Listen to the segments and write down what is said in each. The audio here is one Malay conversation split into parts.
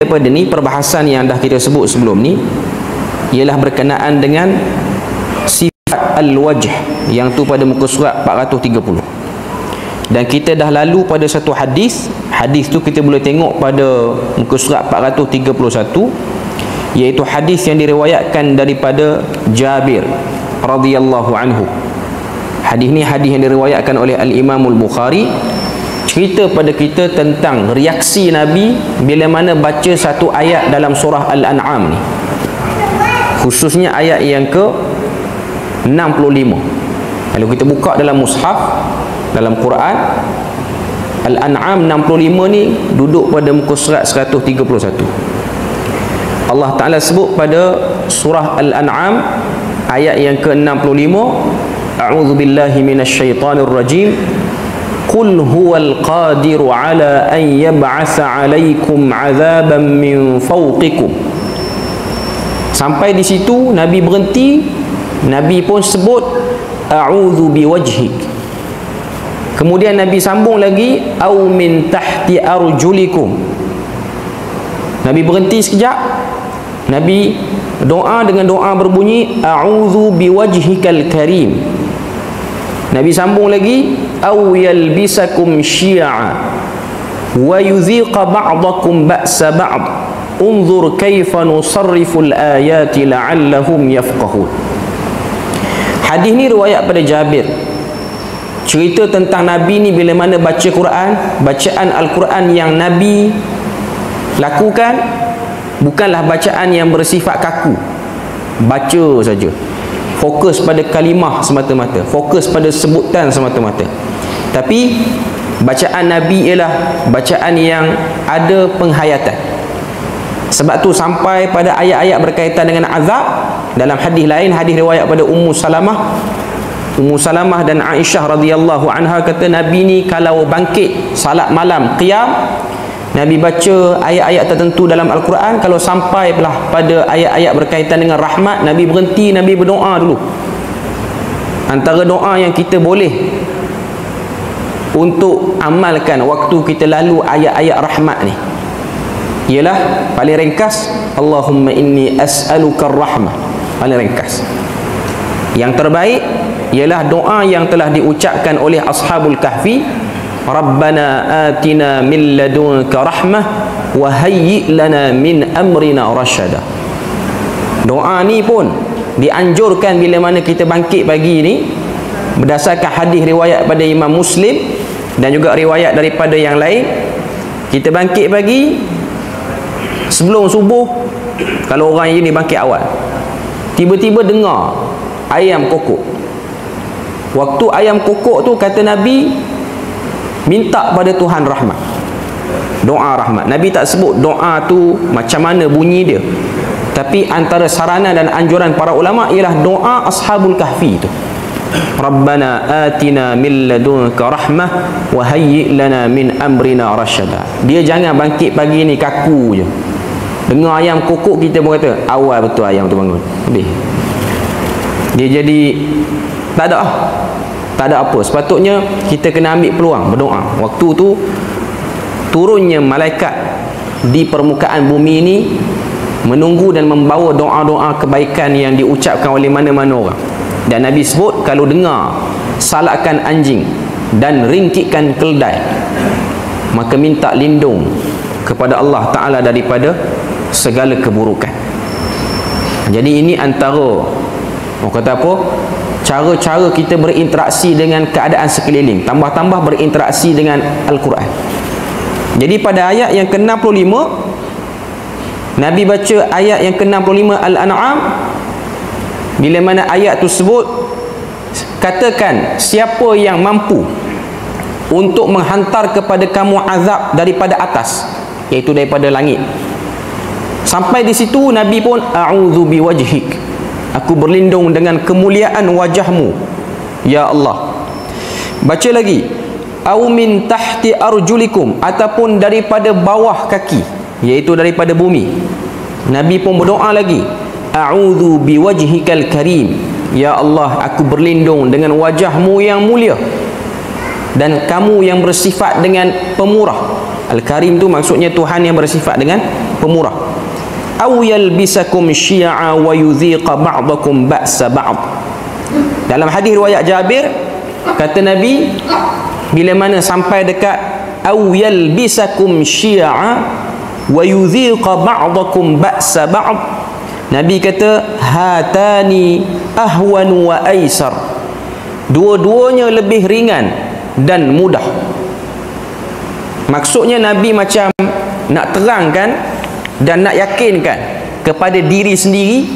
daripada ni perbahasan yang dah kita sebut sebelum ni ialah berkenaan dengan sifat al-wajh, yang tu pada muka surat 430. Dan kita dah lalu pada satu hadis. Hadis tu kita boleh tengok pada muka surat 431, iaitu hadis yang diriwayatkan daripada Jabir radhiyallahu anhu. Hadis ni hadis yang diriwayatkan oleh Al-Imam Al-Bukhari, cerita pada kita tentang reaksi Nabi bila mana baca satu ayat dalam surah Al-An'am ni, khususnya ayat yang ke 65. Kalau kita buka dalam mushaf, dalam Quran, Al-An'am 65 ni duduk pada muka surat 131. Allah Ta'ala sebut pada surah Al-An'am ayat yang ke-65, A'udzu billahi minasyaitonir rajim, Qul huwal qadiru ala an yab'atsa 'alaikum 'adzaban min fawqikum. Sampai di situ Nabi berhenti. Nabi pun sebut a'udzu biwajhik. Kemudian Nabi sambung lagi, au min tahti arjulikum. Nabi berhenti sekejap. Nabi doa dengan doa berbunyi a'udzu biwajhikal karim. Nabi sambung lagi, au yalbisakum syi'a wa yudhiqa ba'dakum ba'sa ba'd. Unzur kaifa nusarriful ayati la'allahum yafqahun. Hadis ni riwayat pada Jabir. Cerita tentang Nabi ni bila mana baca Quran, bacaan Al-Quran yang Nabi lakukan bukanlah bacaan yang bersifat kaku, baca saja, fokus pada kalimah semata-mata, fokus pada sebutan semata-mata. Tapi bacaan Nabi ialah bacaan yang ada penghayatan. Sebab tu sampai pada ayat-ayat berkaitan dengan azab, dalam hadis lain, hadis riwayat pada Ummu Salamah dan Aisyah radhiyallahu anha kata, Nabi ni kalau bangkit salat malam qiyam, Nabi baca ayat-ayat tertentu dalam Al-Quran. Kalau sampai pada ayat-ayat berkaitan dengan rahmat, Nabi berhenti, Nabi berdoa dulu. Antara doa yang kita boleh untuk amalkan waktu kita lalu ayat-ayat rahmat ni ialah paling ringkas, Allahumma inni as'aluka rahmah. Paling ringkas. Yang terbaik ialah doa yang telah diucapkan oleh Ashabul Kahfi, Rabbana atina min ladunka rahmah wa hayyi' lana min amrina rasyada. Doa ni pun dianjurkan bila mana kita bangkit pagi ni, berdasarkan hadis riwayat pada Imam Muslim dan juga riwayat daripada yang lain. Kita bangkit pagi sebelum subuh, kalau orang ini bangkit awal, tiba-tiba dengar ayam kokok. Waktu ayam kokok tu, kata Nabi, minta pada Tuhan rahmat, doa rahmat. Nabi tak sebut doa tu macam mana bunyi dia, tapi antara sarana dan anjuran para ulama ialah doa Ashabul Kahfi tu, Rabbana atina min ladunka rahmah wa hayyi' lana min amrina rasyada. Dia jangan bangkit pagi ni kaku je, dengar ayam kokok kita pun kata awal betul ayam tu bangun. Habis dia jadi tak ada apa. Sepatutnya kita kena ambil peluang berdoa. Waktu tu turunnya malaikat di permukaan bumi ini menunggu dan membawa doa-doa kebaikan yang diucapkan oleh mana-mana orang. Dan Nabi sebut, kalau dengar salakkan anjing dan ringkitkan keldai, maka minta lindung kepada Allah Ta'ala daripada segala keburukan. Jadi ini antara, mau kata apa, cara-cara kita berinteraksi dengan keadaan sekeliling, tambah-tambah berinteraksi dengan Al-Quran. Jadi pada ayat yang ke-65, Nabi baca ayat yang ke-65 Al-An'am. Bila mana ayat tu sebut, katakan siapa yang mampu untuk menghantar kepada kamu azab daripada atas, iaitu daripada langit. Sampai di situ Nabi pun a'udzu biwajhik, aku berlindung dengan kemuliaan wajahmu ya Allah. Baca lagi, au min tahti arjulikum, ataupun daripada bawah kaki, iaitu daripada bumi. Nabi pun berdoa lagi, a'udzu biwajhikal karim, ya Allah, aku berlindung dengan wajahmu yang mulia dan kamu yang bersifat dengan pemurah. Al-Karim tu maksudnya Tuhan yang bersifat dengan pemurah. Aw yalbisakum syi'a wa yudhiqa ba'dakum ba'sa ba'd. Dalam hadis riwayat Jabir, kata Nabi, bila mana sampai dekat aw yalbisakum syi'a wa yudhiqa ba'dakum ba'sa ba'd, Nabi kata hatani ahwan wa aisar, dua-duanya lebih ringan dan mudah. Maksudnya Nabi macam nak terangkan dan nak yakinkan kepada diri sendiri,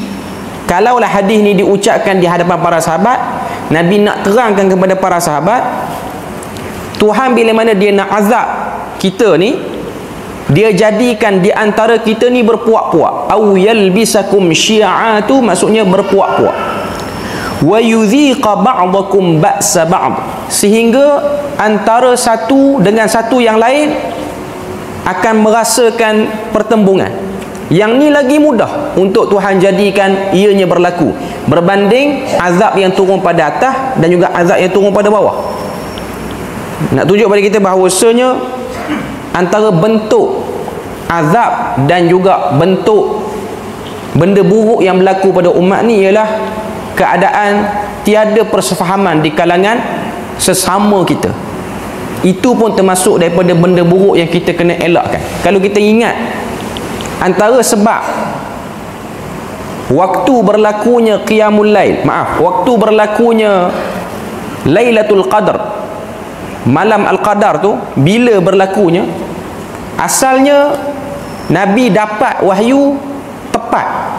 kalaulah hadis ni diucapkan di hadapan para sahabat, Nabi nak terangkan kepada para sahabat, Tuhan bila mana dia nak azab kita ni, dia jadikan di antara kita ni berpuak-puak. Aw yalbisakum syi'atu, maksudnya berpuak-puak. Wa yudhiqa ba'dakum ba'sa ba'd, sehingga antara satu dengan satu yang lain akan merasakan pertembungan. Yang ni lagi mudah untuk Tuhan jadikan ianya berlaku berbanding azab yang turun pada atas dan juga azab yang turun pada bawah. Nak tunjuk pada kita bahawasanya antara bentuk azab dan juga bentuk benda buruk yang berlaku pada umat ni ialah keadaan tiada persefahaman di kalangan sesama kita. Itu pun termasuk daripada benda buruk yang kita kena elakkan. Kalau kita ingat, antara sebab waktu berlakunya qiyamul lail, waktu berlakunya Lailatul Qadar, malam Al-Qadar tu, bila berlakunya, asalnya Nabi dapat wahyu tepat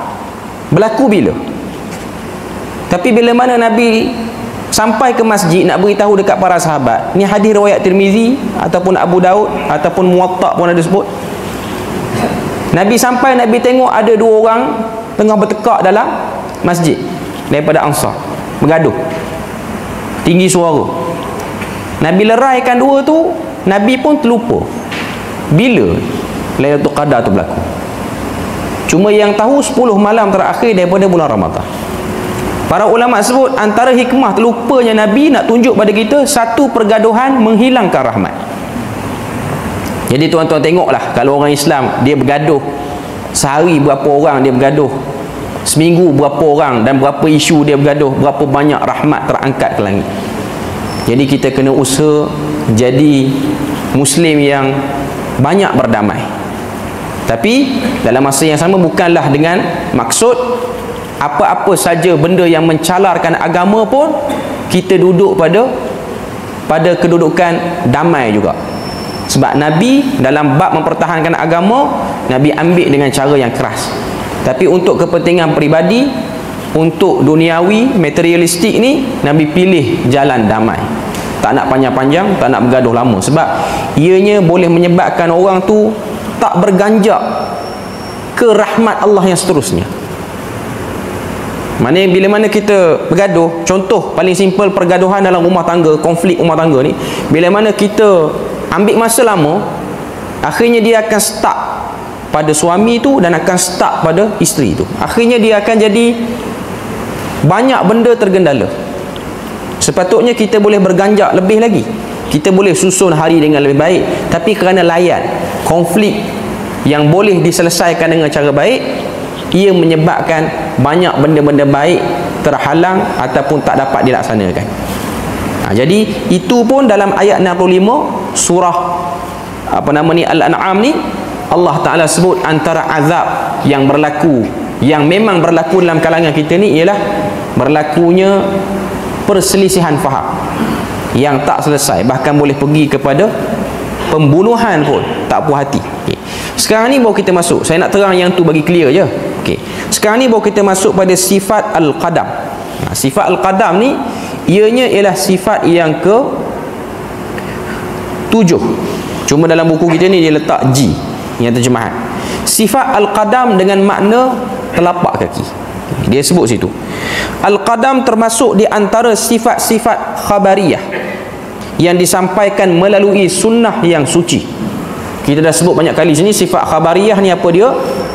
berlaku bila. Tapi bila mana Nabi sampai ke masjid nak beritahu dekat para sahabat, ni hadis riwayat Tirmizi ataupun Abu Daud ataupun Muwatta pun ada sebut, Nabi sampai, Nabi tengok ada dua orang tengah bertekak dalam masjid daripada Ansar, bergaduh tinggi suara. Nabi leraikan dua tu, Nabi pun terlupa bila Lailatul Qadar tu berlaku. Cuma yang tahu 10 malam terakhir daripada bulan Ramadan. Para ulama sebut antara hikmah terlupanya Nabi nak tunjuk pada kita, satu, pergaduhan menghilangkan rahmat. Jadi tuan-tuan tengoklah, kalau orang Islam dia bergaduh, sehari berapa orang dia bergaduh, seminggu berapa orang dan berapa isu dia bergaduh, berapa banyak rahmat terangkat ke langit. Jadi kita kena usaha jadi Muslim yang banyak berdamai. Tapi dalam masa yang sama bukanlah dengan maksud apa-apa saja benda yang mencalarkan agama pun kita duduk pada kedudukan damai juga. Sebab Nabi dalam bab mempertahankan agama, Nabi ambil dengan cara yang keras. Tapi untuk kepentingan peribadi, untuk duniawi, materialistik ni, Nabi pilih jalan damai. Tak nak panjang-panjang, tak nak bergaduh lama. Sebab ianya boleh menyebabkan orang tu tak berganjak ke rahmat Allah yang seterusnya. Maknanya bila mana kita bergaduh, contoh paling simple pergaduhan dalam rumah tangga, konflik rumah tangga ni, bila mana kita ambil masa lama, akhirnya dia akan stuck pada suami tu dan akan stuck pada isteri tu. Akhirnya dia akan jadi banyak benda tergendala. Sepatutnya kita boleh berganjak lebih lagi, kita boleh susun hari dengan lebih baik, tapi kerana layan konflik yang boleh diselesaikan dengan cara baik, ia menyebabkan banyak benda-benda baik terhalang ataupun tak dapat dilaksanakan. Jadi itu pun dalam ayat 65 surah Al-An'am ni, Allah Ta'ala sebut antara azab yang berlaku, yang memang berlaku dalam kalangan kita ni, ialah berlakunya perselisihan faham yang tak selesai, bahkan boleh pergi kepada pembunuhan pun tak puas hati. Sekarang ni baru kita masuk, saya nak terang yang tu bagi clear je. Sekarang ni baru kita masuk pada sifat Al-Qadam. Sifat Al-Qadam ni ianya ialah sifat yang ke-7. Cuma dalam buku kita ni dia letak G yang terjemahan. Sifat Al-Qadam dengan makna telapak kaki. Dia sebut situ. Al-Qadam termasuk di antara sifat-sifat khabariyah yang disampaikan melalui sunnah yang suci. Kita dah sebut banyak kali sini sifat khabariyah ni apa dia?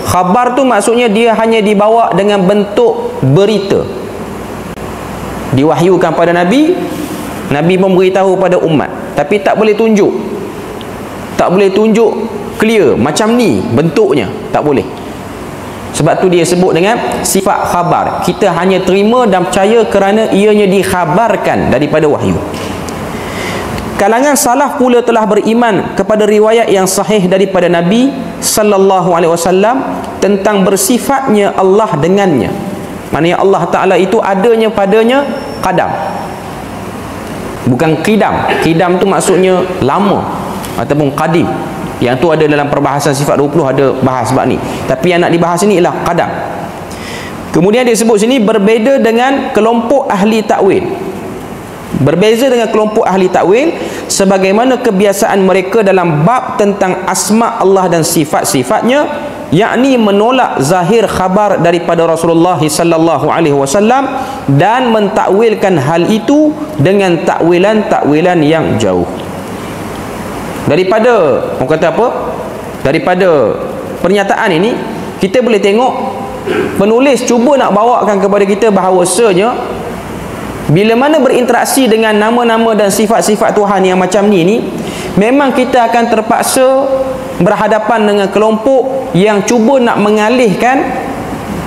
Khabar tu maksudnya dia hanya dibawa dengan bentuk berita. Diwahyukan pada Nabi, Nabi memberitahu pada umat, tapi tak boleh tunjuk. Tak boleh tunjuk clear macam ni bentuknya, tak boleh. Sebab tu dia sebut dengan sifat khabar. Kita hanya terima dan percaya kerana ianya dikhabarkan daripada wahyu. Kalangan salaf pula telah beriman kepada riwayat yang sahih daripada Nabi sallallahu alaihi wasallam tentang bersifatnya Allah dengannya. Maknanya Allah Ta'ala itu adanya padanya qadam, bukan qidam. Qidam tu maksudnya lama ataupun qadim. Yang tu ada dalam perbahasan sifat 20 ada bahas sebab ni. Tapi yang nak dibahas ni ialah qadam. Kemudian dia sebut sini berbeza dengan kelompok ahli takwil. Berbeza dengan kelompok ahli takwil sebagaimana kebiasaan mereka dalam bab tentang asma Allah dan sifat-sifatnya, yakni menolak zahir khabar daripada Rasulullah sallallahu alaihi wasallam dan mentakwilkan hal itu dengan takwilan-takwilan yang jauh. Daripada orang kata apa? Daripada pernyataan ini kita boleh tengok penulis cuba nak bawakan kepada kita bahawasanya bila mana berinteraksi dengan nama-nama dan sifat-sifat Tuhan yang macam ni memang kita akan terpaksa berhadapan dengan kelompok yang cuba nak mengalihkan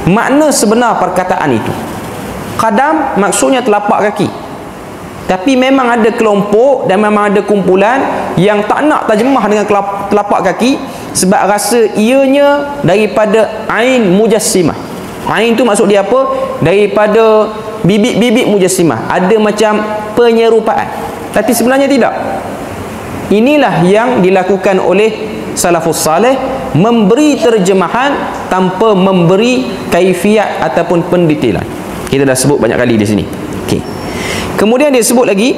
makna sebenar perkataan itu. Qadam maksudnya telapak kaki. Tapi memang ada kelompok dan memang ada kumpulan yang tak nak terjemah dengan telapak kaki sebab rasa ianya daripada ain mujassimah. Ain tu maksud dia apa? Daripada bibit-bibit mujassimah. Ada macam penyerupaan. Tapi sebenarnya tidak. Inilah yang dilakukan oleh salafus salih, memberi terjemahan tanpa memberi kaifiat ataupun pendetailan. Kita dah sebut banyak kali di sini. Okey. Kemudian dia sebut lagi,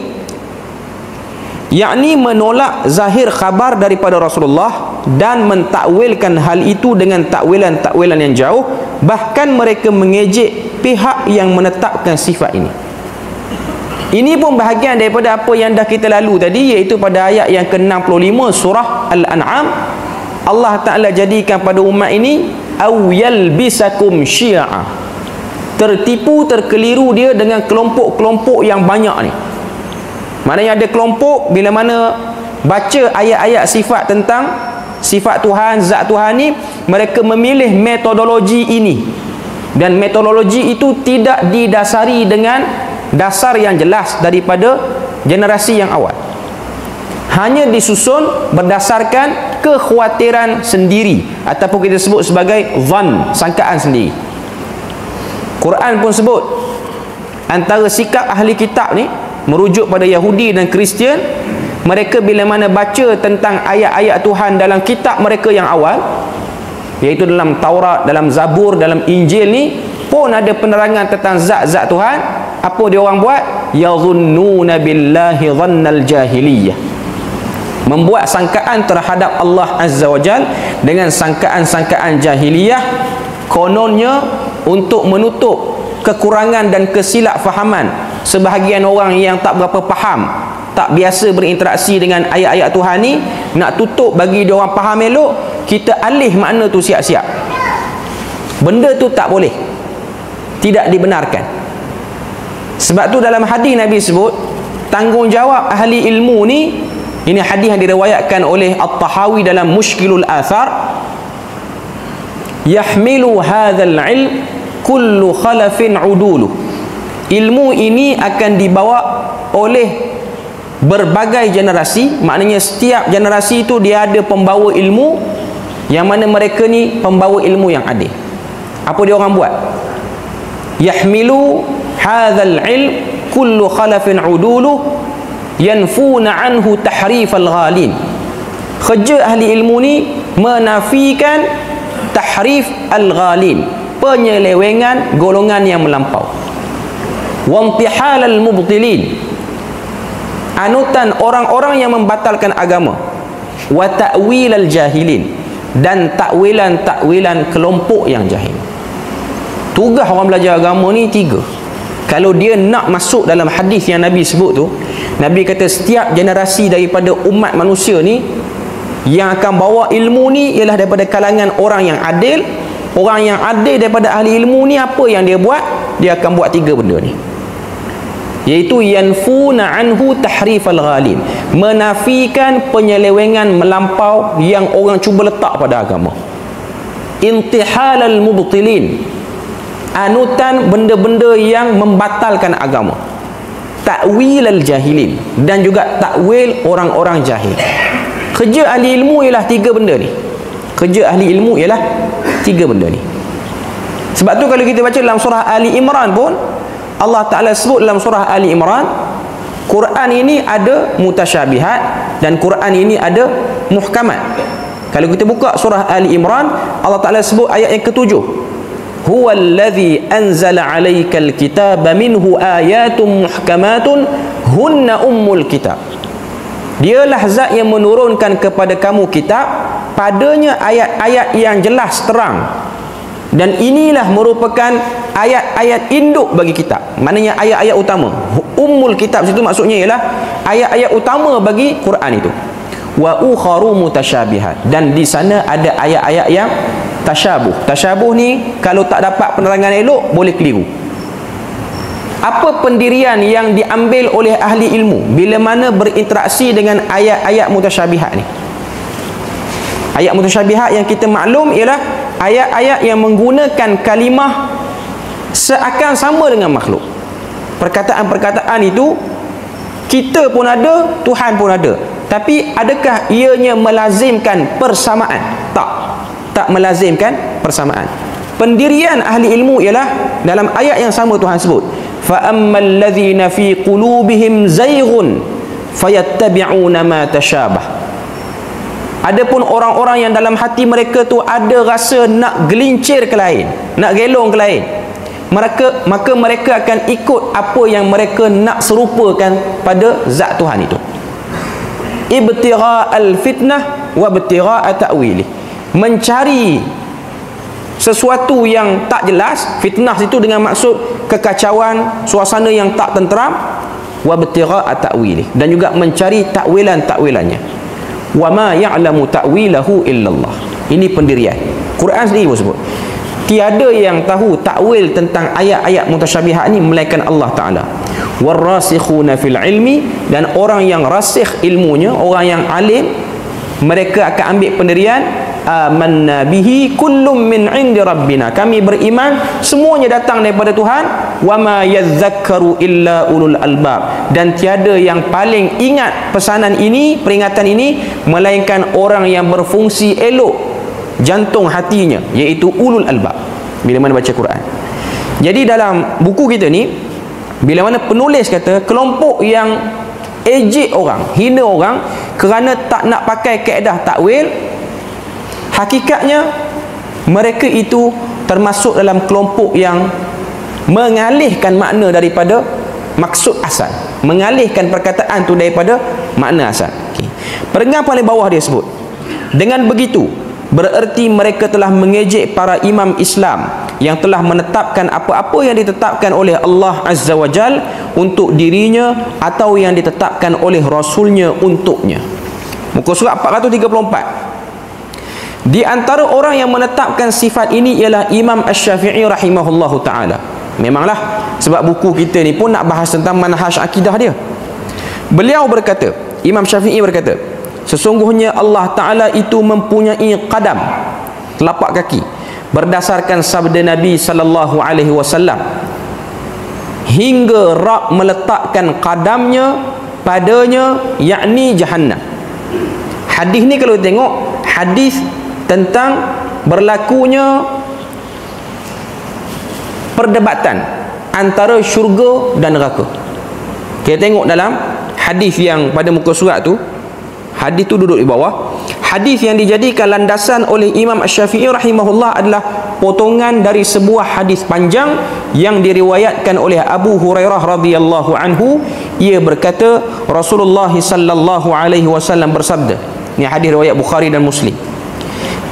yakni menolak zahir khabar daripada Rasulullah dan mentakwilkan hal itu dengan takwilan-takwilan yang jauh. Bahkan mereka mengejek pihak yang menetapkan sifat ini. Ini pun bahagian daripada apa yang dah kita lalu tadi, iaitu pada ayat yang ke-65 surah Al-An'am. Allah Ta'ala jadikan pada umat ini aw yalbisakum syi'a, tertipu, terkeliru dia dengan kelompok-kelompok yang banyak ni. Maknanya ada kelompok bila mana baca ayat-ayat sifat tentang sifat Tuhan, zat Tuhan ni, mereka memilih metodologi ini, dan metodologi itu tidak didasari dengan dasar yang jelas daripada generasi yang awal. Hanya disusun berdasarkan kekhawatiran sendiri ataupun kita sebut sebagai zan, sangkaan sendiri. Quran pun sebut antara sikap ahli kitab ni merujuk pada Yahudi dan Kristian, mereka bila mana baca tentang ayat-ayat Tuhan dalam kitab mereka yang awal, iaitu dalam Taurat, dalam Zabur, dalam Injil ni pun ada penerangan tentang zat-zat Tuhan. Apa dia orang buat? Yadhunnuna billahi dhannal jahiliyah, membuat sangkaan terhadap Allah Azza wa Jal dengan sangkaan-sangkaan jahiliyah, kononnya untuk menutup kekurangan dan kesilapfahaman sebahagian orang yang tak berapa faham, tak biasa berinteraksi dengan ayat-ayat Tuhan ni. Nak tutup bagi dia orang faham elok, kita alih makna tu siap-siap. Benda tu tak boleh, tidak dibenarkan. Sebab tu dalam hadis Nabi sebut tanggungjawab ahli ilmu ni, ini hadis yang diriwayatkan oleh At-Tahawi dalam Mushkilul Athar, yahmilu hadzal ilm kullu khalafin udulu. Ilmu ini akan dibawa oleh berbagai generasi. Maknanya setiap generasi itu dia ada pembawa ilmu, yang mana mereka ni pembawa ilmu yang adil. Apa dia orang buat? Yahmilu hadzal ilm kullu khalafin udulu yanfuna anhu tahrifal ghalin. Kerja ahli ilmu ni menafikan tahrif al-ghalin, penyelewengan golongan yang melampau. Wantihal al-mubtilin, anutan orang-orang yang membatalkan agama. Wa ta'wil al-jahilin, dan takwilan-takwilan kelompok yang jahil. Tugas orang belajar agama ni tiga. Kalau dia nak masuk dalam hadis yang Nabi sebut tu, Nabi kata setiap generasi daripada umat manusia ni yang akan bawa ilmu ni ialah daripada kalangan orang yang adil. Orang yang adil daripada ahli ilmu ni apa yang dia buat? Dia akan buat tiga benda ni. iaitu yanfuna anhu tahrifal ghalin, menafikan penyelewengan melampau yang orang cuba letak pada agama, intihalal mubtilin, anutan benda-benda yang membatalkan agama, takwil al-jahilin, dan juga takwil orang-orang jahil. Kerja ahli ilmu ialah tiga benda ni. Kerja ahli ilmu ialah tiga benda ni. Sebab tu kalau kita baca dalam surah Ali Imran pun, Allah Ta'ala sebut dalam surah Ali Imran, Quran ini ada mutasyabihat dan Quran ini ada muhkamat. Kalau kita buka surah Ali Imran, Allah Ta'ala sebut ayat yang ke-7, huwallazi anzala 'alaikal kitaba minhu ayatun muhkamatun hunna ummul kitab. Dialah zat yang menurunkan kepada kamu kitab, padanya ayat-ayat yang jelas terang, dan inilah merupakan ayat-ayat induk bagi kitab. Maknanya ayat-ayat utama. Ummul kitab situ maksudnya ialah ayat-ayat utama bagi Quran itu. Wa ukharu mutasyabihat, dan di sana ada ayat-ayat yang tasyabuh. Tasyabuh ni kalau tak dapat penerangan elok boleh keliru. Apa pendirian yang diambil oleh ahli ilmu bila mana berinteraksi dengan ayat-ayat mutasyabihat ni? Ayat mutasyabihat yang kita maklum ialah ayat-ayat yang menggunakan kalimah seakan sama dengan makhluk. Perkataan-perkataan itu kita pun ada, Tuhan pun ada. Tapi adakah ianya melazimkan persamaan? Tak melazimkan persamaan. Pendirian ahli ilmu ialah dalam ayat yang sama Tuhan sebut, fa ammal ladzina fi qulubihim zayghun fayattabi'una ma tashabah. Adapun orang-orang yang dalam hati mereka tu ada rasa nak gelincir ke lain, nak gelong ke lain, maka mereka akan ikut apa yang mereka nak serupakan pada zat Tuhan itu. Ibtigha'al fitnah wa ibtigha'a ta'wilih, mencari sesuatu yang tak jelas. Fitnah itu dengan maksud kekacauan, suasana yang tak tenteram. Wa ibtigha'a ta'wilih, dan juga mencari takwilan-takwilannya. Wa ma ya'lamu ta'wilahu illallah. Ini pendirian. Quran sendiri pun sebut tiada yang tahu takwil tentang ayat-ayat mutasyabihat ni melainkan Allah Ta'ala. Warasikhuna fil ilmi, dan orang yang rasikh ilmunya, orang yang alim, mereka akan ambil pendirian amanna bihi kullum min indi rabbina, kami beriman semuanya datang daripada Tuhan. Wa ma yadhakkaru illa ulul albab, dan tiada yang paling ingat pesanan ini, peringatan ini, melainkan orang yang berfungsi elok jantung hatinya, iaitu ulul albab bila mana baca Quran. Jadi dalam buku kita ni, bila mana penulis kata kelompok yang ejek orang, hina orang kerana tak nak pakai kaedah takwil, hakikatnya mereka itu termasuk dalam kelompok yang mengalihkan makna daripada maksud asal, mengalihkan perkataan tu daripada makna asal. Perenggan paling bawah dia sebut, dengan begitu bererti mereka telah mengejek para imam Islam yang telah menetapkan apa-apa yang ditetapkan oleh Allah Azza wa Jal untuk dirinya atau yang ditetapkan oleh Rasulnya untuknya. Muka surat 434. Di antara orang yang menetapkan sifat ini ialah Imam Asy-Syafi'i rahimahullahu ta'ala. Memanglah, sebab buku kita ni pun nak bahas tentang manhaj akidah dia. Beliau berkata, Imam Syafi'i berkata, sesungguhnya Allah Ta'ala itu mempunyai qadam, telapak kaki, berdasarkan sabda Nabi sallallahu alaihi wasallam, hingga Rabb meletakkan qadamnya padanya, yakni jahannam. Hadis ni kalau tengok, hadis tentang berlakunya perdebatan antara syurga dan neraka. Kita tengok dalam hadis yang pada muka surat tu, hadis tu duduk di bawah. Hadis yang dijadikan landasan oleh Imam Asy-Syafi'i rahimahullah adalah potongan dari sebuah hadis panjang yang diriwayatkan oleh Abu Hurairah radhiyallahu anhu. Ia berkata, Rasulullah sallallahu alaihi wasallam bersabda, ini hadis riwayat Bukhari dan Muslim,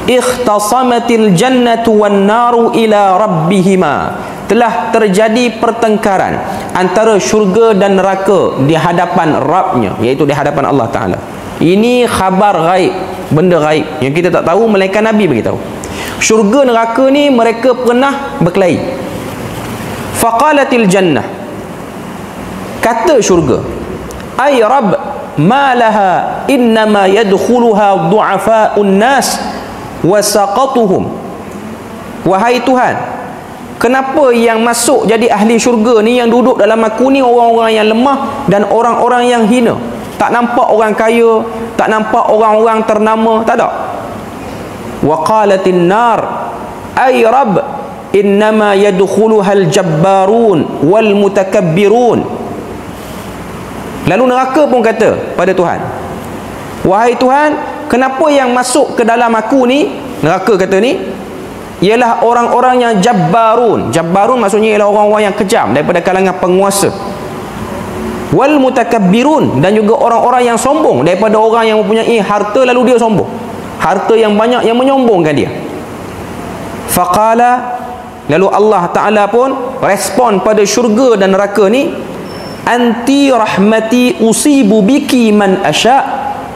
ikhtasamatil jannatu wan naru ila rabbihima, telah terjadi pertengkaran antara syurga dan neraka di hadapan Rabbnya, iaitu di hadapan Allah Ta'ala. Ini khabar gaib, benda gaib yang kita tak tahu, melainkan Nabi beritahu. Syurga neraka ni mereka pernah berkelahi. Faqalatil jannah, kata syurga, ay Rabb ma laha innama yadkhuluha du'afa'un nas wa saqatuhum. Wahai Tuhan, kenapa yang masuk jadi ahli syurga ni, yang duduk dalam aku ni orang-orang yang lemah dan orang-orang yang hina? Tak nampak orang kaya, tak nampak orang-orang ternama, tak ada. Wa qalatin nar ay Rabb innama yadkhuluha al-jabbarun wal mutakabbirun. Lalu neraka pun kata pada Tuhan, wahai Tuhan, kenapa yang masuk ke dalam aku ni, neraka kata ni, ialah orang-orang yang jabbarun. Jabbarun maksudnya ialah orang-orang yang kejam daripada kalangan penguasa. Wal mutakabbirun, dan juga orang-orang yang sombong daripada orang yang mempunyai harta lalu dia sombong. Harta yang banyak yang menyombongkan dia. Faqala, lalu Allah Ta'ala pun respon pada syurga dan neraka ni, anti rahmati usibu biki man asya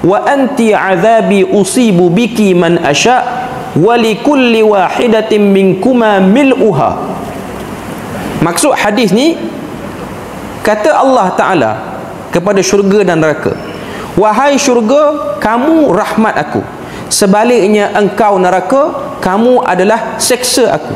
wa anti azabi usibu biki man asya wa likulli wahidatin minkuma mil'uha. Maksud hadis ni, kata Allah Ta'ala kepada syurga dan neraka, wahai syurga, kamu rahmat aku, sebaliknya engkau neraka, kamu adalah seksa aku.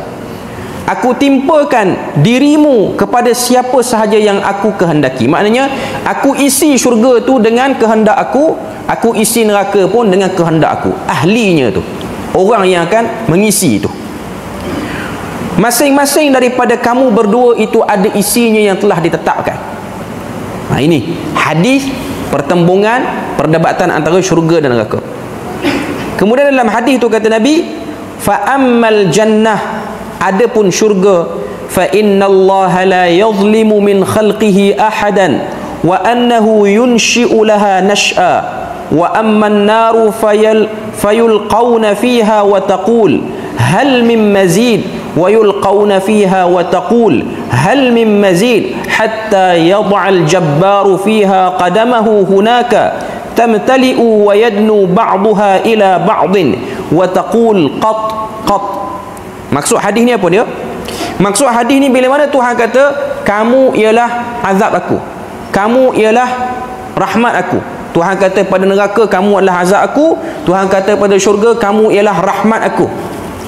Aku timpakan dirimu kepada siapa sahaja yang aku kehendaki. Maknanya aku isi syurga tu dengan kehendak aku isi neraka pun dengan kehendak aku. Ahlinya tu, orang yang akan mengisi itu. Masing-masing daripada kamu berdua itu ada isinya yang telah ditetapkan. Nah, ini hadis pertembungan, perdebatan antara syurga dan neraka. Kemudian dalam hadis itu kata Nabi, fa ammal jannah, adapun syurga, fa innallaha la yadhlimu min khalqihi ahadan wa annahu yunshi'u laha nash'a wa amman naru fayulqawna fiha wa taqul hal min mazid wa yulqawna fiha wa taqul hal min mazid hatta yad'al jabbaru fiha qadamahu hunaka tamtali'u wa yadnu ba'daha ila ba'din wa taqul qat qat. Maksud hadis ni apa dia? Maksud hadis ni, bila mana Tuhan kata kamu ialah azab aku, kamu ialah rahmat aku. Tuhan kata pada neraka kamu adalah azab aku, Tuhan kata pada syurga kamu ialah rahmat aku.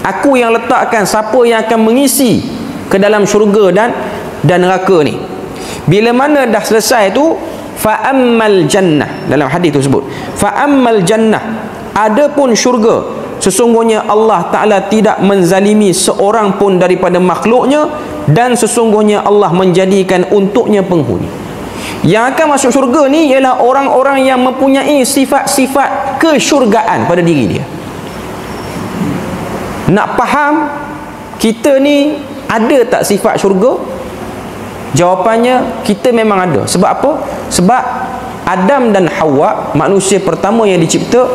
Aku yang letakkan siapa yang akan mengisi ke dalam syurga dan neraka ni. Bila mana dah selesai tu, fa ammal jannah, dalam hadis tu sebut fa ammal jannah, adapun syurga, sesungguhnya Allah Ta'ala tidak menzalimi seorang pun daripada makhluknya, dan sesungguhnya Allah menjadikan untuknya penghuni. Yang akan masuk syurga ni ialah orang-orang yang mempunyai sifat-sifat kesyurgaan pada diri dia. Nak faham kita ni ada tak sifat syurga? Jawapannya, kita memang ada. Sebab apa? Sebab Adam dan Hawa, manusia pertama yang dicipta,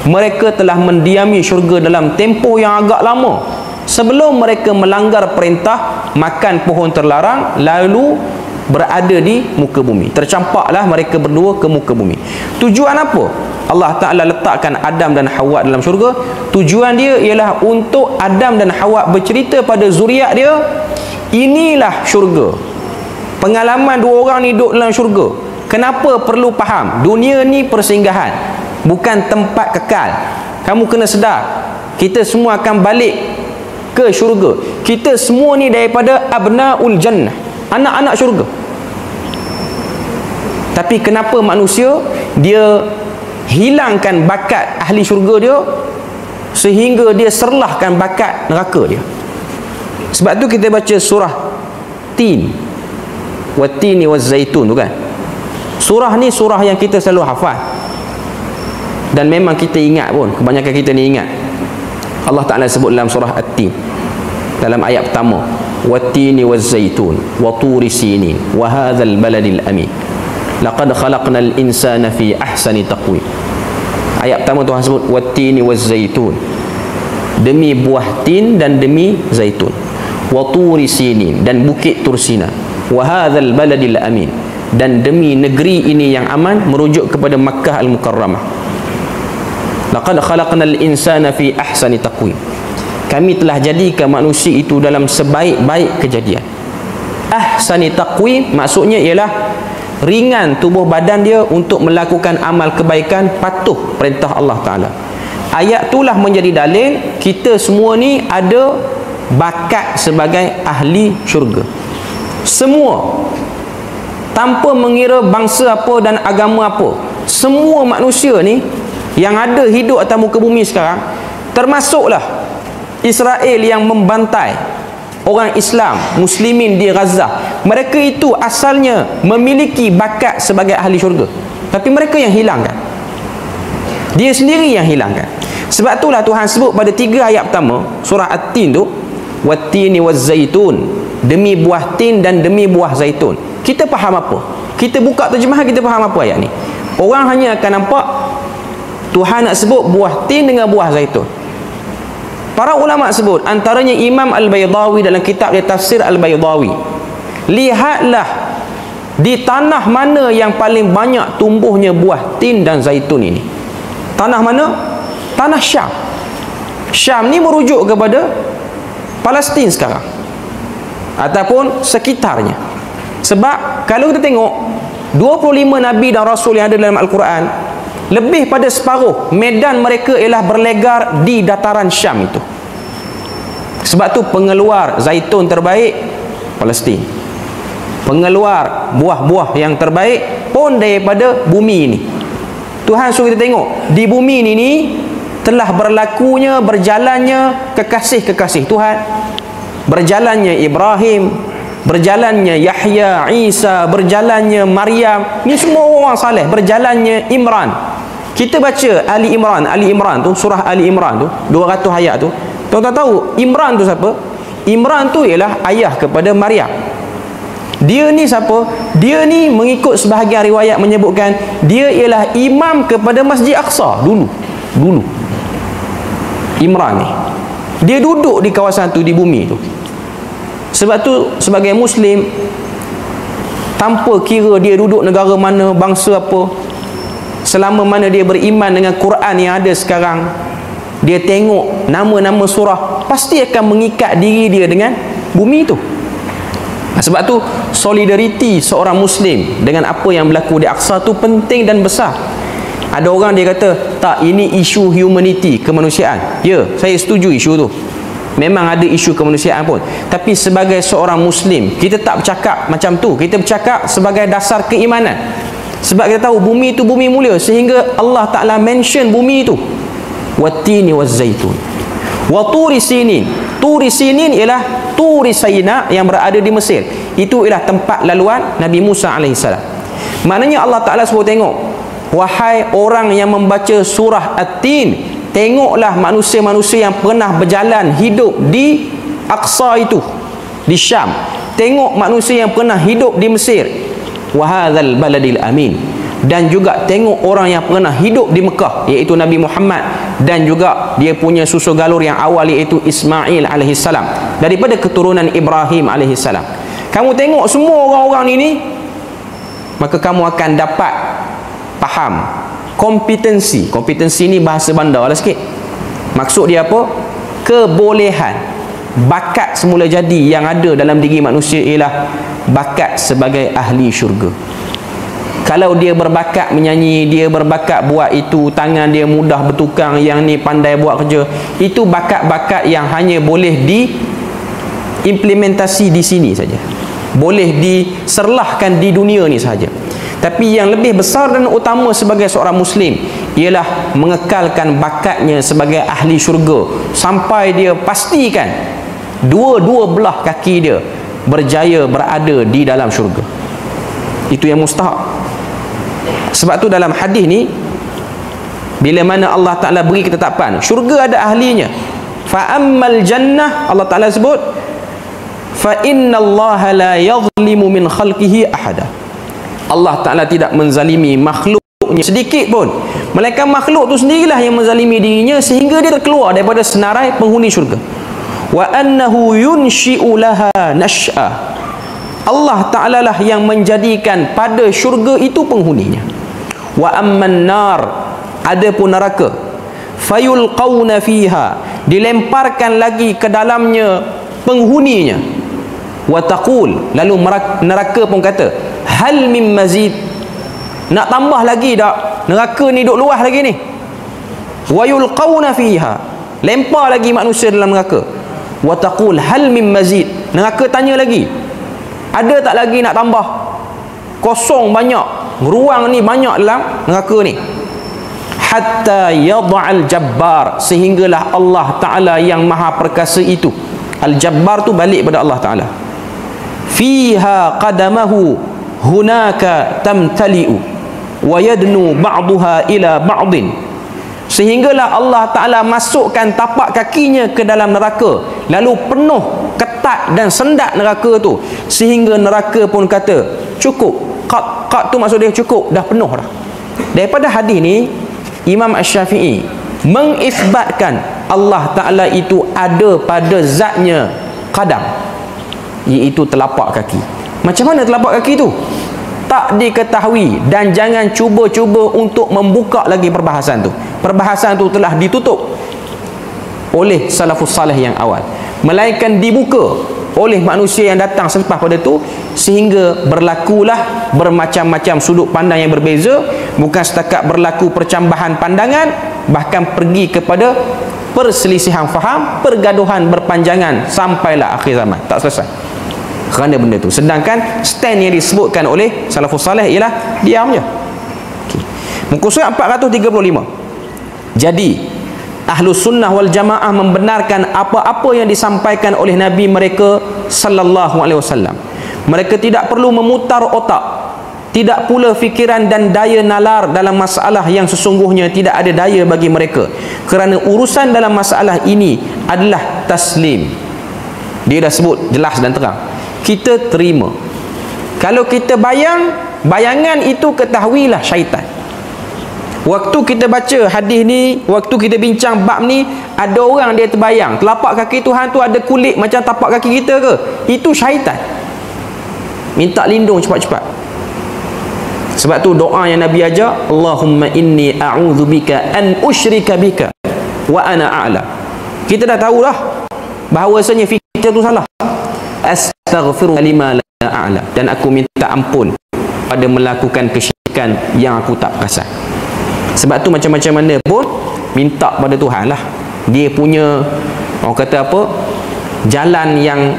mereka telah mendiami syurga dalam tempoh yang agak lama sebelum mereka melanggar perintah makan pohon terlarang lalu berada di muka bumi. Tercampaklah mereka berdua ke muka bumi. Tujuan apa Allah Ta'ala letakkan Adam dan Hawa dalam syurga? Tujuan dia ialah untuk Adam dan Hawa bercerita pada zuriat dia, inilah syurga. Pengalaman dua orang ni duduk dalam syurga. Kenapa perlu faham? Dunia ni persinggahan, bukan tempat kekal. Kamu kena sedar, kita semua akan balik ke syurga. Kita semua ni daripada abnaul jannah, anak-anak syurga. Tapi kenapa manusia dia hilangkan bakat ahli syurga dia sehingga dia serlahkan bakat neraka dia? Sebab tu kita baca surah Tin, Wat-tini waz-zaitun tu kan. Surah ni surah yang kita selalu hafal, dan memang kita ingat pun, kebanyakan kita ni ingat. Allah Ta'ala sebut dalam surah At-Tin, dalam ayat pertama, Wat-tini waz-zaitun wa turi sinin wa hadzal baladil amin laqad khalaqnal insana fi ahsani taqwim. Ayat pertama Tuhan sebut Wat-tini waz-zaitun, demi buah tin dan demi zaitun, wa turi sinin, dan bukit Tursina, wa hadzal baladil amin, dan demi negeri ini yang aman, merujuk kepada Makkah Al-Mukarramah. Laqad khalaqnal insana fi ahsani taqwim, kami telah jadikan manusia itu dalam sebaik-baik kejadian. Ahsani taqwim maksudnya ialah ringan tubuh badan dia untuk melakukan amal kebaikan, patuh perintah Allah Ta'ala. Ayat itulah menjadi dalil kita semua ni ada bakat sebagai ahli syurga. Semua, tanpa mengira bangsa apa dan agama apa, semua manusia ni yang ada hidup atas muka bumi sekarang, termasuklah Israel yang membantai orang Islam, Muslimin di Gaza. Mereka itu asalnya memiliki bakat sebagai ahli syurga, tapi mereka yang hilangkan. Dia sendiri yang hilangkan. Sebab itulah Tuhan sebut pada 3 ayat pertama surah At-Tin tu, Wat-tini waz-zaitun, demi buah tin dan demi buah zaitun. Kita faham apa? Kita buka terjemahan, kita faham apa ayat ni? Orang hanya akan nampak Tuhan nak sebut buah tin dengan buah zaitun. Para ulama sebut, antaranya Imam Al-Baydawi dalam kitab dia Tafsir Al-Baydawi, lihatlah di tanah mana yang paling banyak tumbuhnya buah tin dan zaitun ini. Tanah mana? Tanah Syam. Syam ni merujuk kepada Palestin sekarang ataupun sekitarnya. Sebab kalau kita tengok 25 Nabi dan Rasul yang ada dalam Al-Quran, lebih pada separuh medan mereka ialah berlegar di dataran Syam itu. Sebab tu pengeluar zaitun terbaik Palestin, pengeluar buah-buah yang terbaik pun daripada bumi ini. Tuhan suruh kita tengok di bumi ini telah berlakunya, berjalannya kekasih-kekasih Tuhan, berjalannya Ibrahim, berjalannya Yahya, Isa, berjalannya Maryam, ni semua orang saleh, berjalannya Imran. Kita baca Ali Imran tu, surah Ali Imran tu 200 ayat tu. Tuan-tuan tahu Imran tu siapa? Imran tu ialah ayah kepada Maryam. Dia ni siapa? Dia ni mengikut sebahagian riwayat menyebutkan dia ialah imam kepada Masjid Aqsa dulu. Imran ni dia duduk di kawasan tu, di bumi tu. Sebab tu sebagai Muslim, tanpa kira dia duduk negara mana, bangsa apa, selama mana dia beriman dengan Quran yang ada sekarang, dia tengok nama-nama surah, pasti akan mengikat diri dia dengan bumi itu. Sebab tu solidariti seorang Muslim dengan apa yang berlaku di Aqsa tu penting dan besar. Ada orang dia kata, tak, ini isu humanity, kemanusiaan. Ya, saya setuju isu tu, memang ada isu kemanusiaan pun. Tapi sebagai seorang Muslim, kita tak bercakap macam tu. Kita bercakap sebagai dasar keimanan. Sebab kita tahu bumi itu bumi mulia, sehingga Allah Ta'ala mention bumi itu. Wat-tini waz-zaitun wa turi sinin. Turi sinin ialah Turi Saina yang berada di Mesir. Itu ialah tempat laluan Nabi Musa AS. Maknanya Allah Ta'ala suruh tengok, wahai orang yang membaca surah At-Tin, tengoklah manusia-manusia yang pernah berjalan hidup di Aqsa itu, di Syam. Tengok manusia yang pernah hidup di Mesir. Wa hadzal baladil amin. Dan juga tengok orang yang pernah hidup di Mekah, iaitu Nabi Muhammad, dan juga dia punya susu galur yang awal, iaitu Ismail alaihissalam, daripada keturunan Ibrahim alaihissalam. Kamu tengok semua orang-orang ini, maka kamu akan dapat faham kompetensi. Kompetensi ni bahasa bandar lah sikit. Maksud dia apa? Kebolehan, bakat semula jadi yang ada dalam diri manusia ialah bakat sebagai ahli syurga. Kalau dia berbakat menyanyi, dia berbakat buat itu, tangan dia mudah bertukang, yang ni pandai buat kerja, itu bakat-bakat yang hanya boleh diimplementasi di sini saja, boleh diserlahkan di dunia ni saja. Tapi yang lebih besar dan utama sebagai seorang Muslim ialah mengekalkan bakatnya sebagai ahli syurga sampai dia pastikan dua-dua belah kaki dia berjaya berada di dalam syurga. Itu yang mustahak. Sebab tu dalam hadis ni, bila mana Allah Ta'ala beri ketetapan syurga ada ahlinya, fa ammal jannah, Allah Ta'ala sebut fa innallaha la yadhlimu min khalqihi ahada. Allah Ta'ala tidak menzalimi makhluknya sedikit pun, melainkan makhluk tu sendirilah yang menzalimi dirinya sehingga dia terkeluar daripada senarai penghuni syurga. Wa annahu yunshi'u laha nash'a. Allah Ta'ala lah yang menjadikan pada syurga itu penghuninya. Wa amman nar, adapun neraka, fayulqawna fiha, dilemparkan lagi ke dalamnya penghuninya. Wa taqul, lalu neraka pun kata, hal min mazid, nak tambah lagi tak? Neraka ni duk luas lagi ni. Wa yulqawna fiha, lempar lagi manusia dalam neraka. Wa taqul hal min mazid, neraka tanya lagi, ada tak lagi nak tambah? Kosong banyak, ruang ni banyak dalam neraka ni. Hatta yad'al jabbar, sehinggalah Allah Ta'ala yang maha perkasa itu, Al-Jabbar tu balik pada Allah Ta'ala, fiha qadamahu hunaka tamtali'u wa yadnu ba'daha ila ba'din, sehinggalah Allah Ta'ala masukkan tapak kakinya ke dalam neraka, lalu penuh ketat dan sendat neraka tu, sehingga neraka pun kata cukup. Qat tu maksud dia cukup, dah penuh dah. Daripada hadis ni Imam Asy-Syafi'i mengisbatkan Allah Ta'ala itu ada pada zatnya qadam, iaitu telapak kaki. Macam mana telapak kaki tu? Tak diketahui, dan jangan cuba-cuba untuk membuka lagi perbahasan tu. Perbahasan tu telah ditutup oleh salafus salih yang awal, melainkan dibuka oleh manusia yang datang selepas pada tu, sehingga berlakulah bermacam-macam sudut pandang yang berbeza. Bukan setakat berlaku percambahan pandangan, bahkan pergi kepada perselisihan faham, pergaduhan berpanjangan sampailah akhir zaman, tak selesai kerana benda tu. Sedangkan stand yang disebutkan oleh salafus salih ialah diam je. Muka surat 435. Jadi Ahlus Sunnah wal Jamaah membenarkan apa-apa yang disampaikan oleh Nabi mereka sallallahu alaihi wasallam. Mereka tidak perlu memutar otak, tidak pula fikiran dan daya nalar dalam masalah yang sesungguhnya tidak ada daya bagi mereka, kerana urusan dalam masalah ini adalah taslim. Dia dah sebut jelas dan terang, kita terima. Kalau kita bayangan itu ketahuilah syaitan. Waktu kita baca hadis ni, waktu kita bincang bab ni, ada orang dia terbayang telapak kaki Tuhan tu ada kulit macam tapak kaki kita ke? Itu syaitan. Minta lindung cepat-cepat. Sebab tu doa yang Nabi ajar, Allahumma inni a'udzubika an usyrika bika wa ana a'lam. Kita dah tahulah bahawasanya fikir tu salah. Astaghfiruka lima la a'lam, dan aku minta ampun pada melakukan kesyirikan yang aku tak perasan. Sebab tu macam-macam mana pun minta pada Tuhan lah. Dia punya, orang kata apa, jalan yang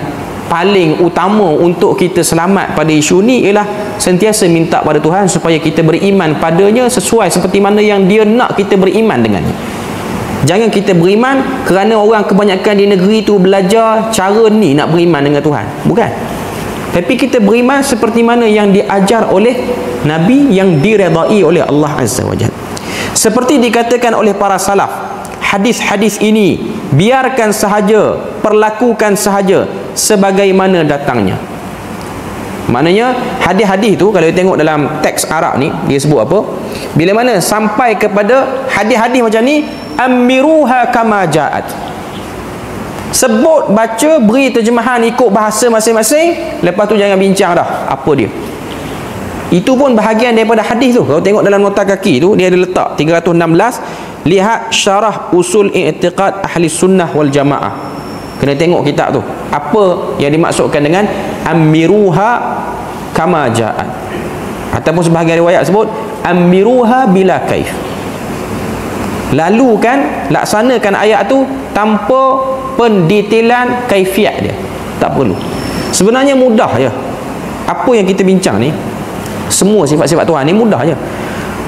paling utama untuk kita selamat pada isu ni ialah sentiasa minta pada Tuhan supaya kita beriman padanya sesuai seperti mana yang dia nak kita beriman dengannya. Jangan kita beriman kerana orang kebanyakan di negeri tu belajar cara ni nak beriman dengan Tuhan. Bukan. Tapi kita beriman seperti mana yang diajar oleh Nabi, yang diredai oleh Allah Azza wa Jalla. Seperti dikatakan oleh para salaf, hadis-hadis ini biarkan sahaja, perlakukan sahaja sebagaimana datangnya. Maknanya hadis-hadis tu kalau tengok dalam teks Arab ni, dia sebut apa? Bila mana sampai kepada hadis-hadis macam ni, amiruha kama ja'at. Sebut, baca, beri terjemahan ikut bahasa masing-masing, lepas tu jangan bincang dah apa dia. Itu pun bahagian daripada hadis tu. Kalau tengok dalam nota kaki tu, dia ada letak 316, lihat syarah usul i'tiqad ahli sunnah wal jamaah. Kena tengok kitab tu, apa yang dimaksudkan dengan amiruha kama ja'at. Ataupun sebahagian riwayat sebut amiruha bila kaif. Lalukan, laksanakan ayat tu tanpa pendetailan kaifiat dia. Tak perlu. Sebenarnya mudah je. Apa yang kita bincang ni, semua sifat-sifat Tuhan ni mudah je.